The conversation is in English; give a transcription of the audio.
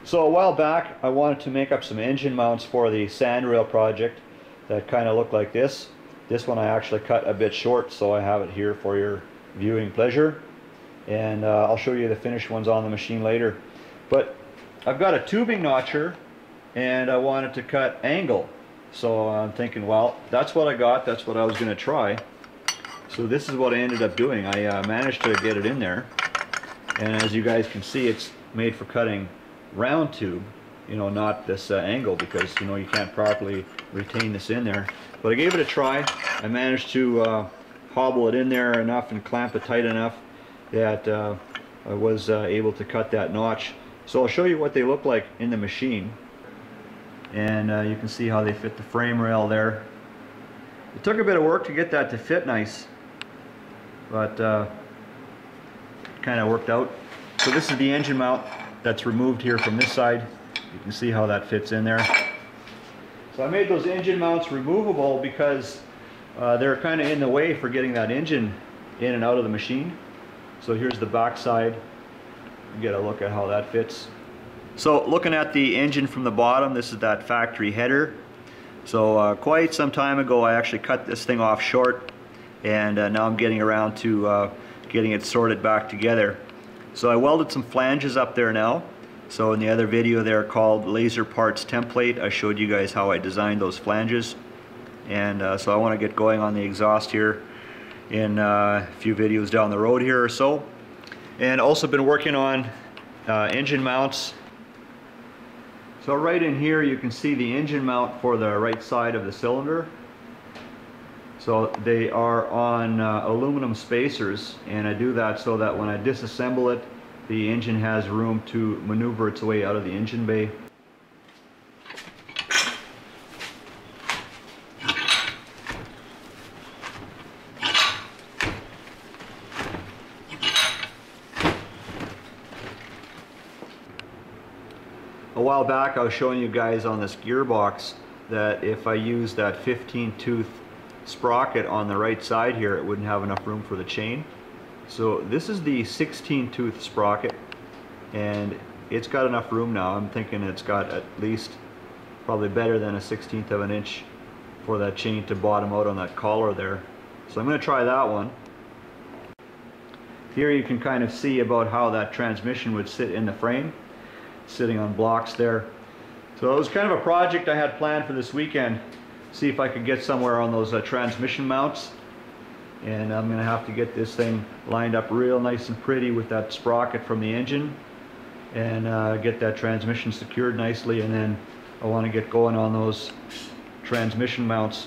So a while back I wanted to make up some engine mounts for the sandrail project that kind of look like this. This one I actually cut a bit short, so I have it here for your viewing pleasure, and I'll show you the finished ones on the machine later. But I've got a tubing notcher and I wanted to cut angle, so I'm thinking, well, that's what I got, that's what I was going to try. So this is what I ended up doing. I managed to get it in there, and as you guys can see, it's made for cutting round tube, you know, not this angle, because you know you can't properly retain this in there. But I gave it a try. I managed to hobble it in there enough and clamp it tight enough that I was able to cut that notch. So I'll show you what they look like in the machine, and you can see how they fit the frame rail there. It took a bit of work to get that to fit nice, but it kind of worked out. So this is the engine mount that's removed here from this side. You can see how that fits in there. So I made those engine mounts removable because they're kind of in the way for getting that engine in and out of the machine. So here's the back side. You get a look at how that fits. So looking at the engine from the bottom, this is that factory header. So quite some time ago I actually cut this thing off short, and now I'm getting around to getting it sorted back together. So I welded some flanges up there now. So in the other video there called Laser Parts Template, I showed you guys how I designed those flanges. And so I want to get going on the exhaust here in a few videos down the road here or so. And also been working on engine mounts. So right in here you can see the engine mount for the right side of the cylinder. So they are on aluminum spacers, and I do that so that when I disassemble it, the engine has room to maneuver its way out of the engine bay. A while back I was showing you guys on this gearbox that if I use that 15-tooth sprocket on the right side here, it wouldn't have enough room for the chain. So this is the 16-tooth sprocket, and it's got enough room now. I'm thinking it's got at least probably better than a 1/16 of an inch for that chain to bottom out on that collar there. So I'm going to try that one. Here you can kind of see about how that transmission would sit in the frame, sitting on blocks there. So it was kind of a project I had planned for this weekend. See if I could get somewhere on those transmission mounts, and I'm going to have to get this thing lined up real nice and pretty with that sprocket from the engine, and get that transmission secured nicely, and then I want to get going on those transmission mounts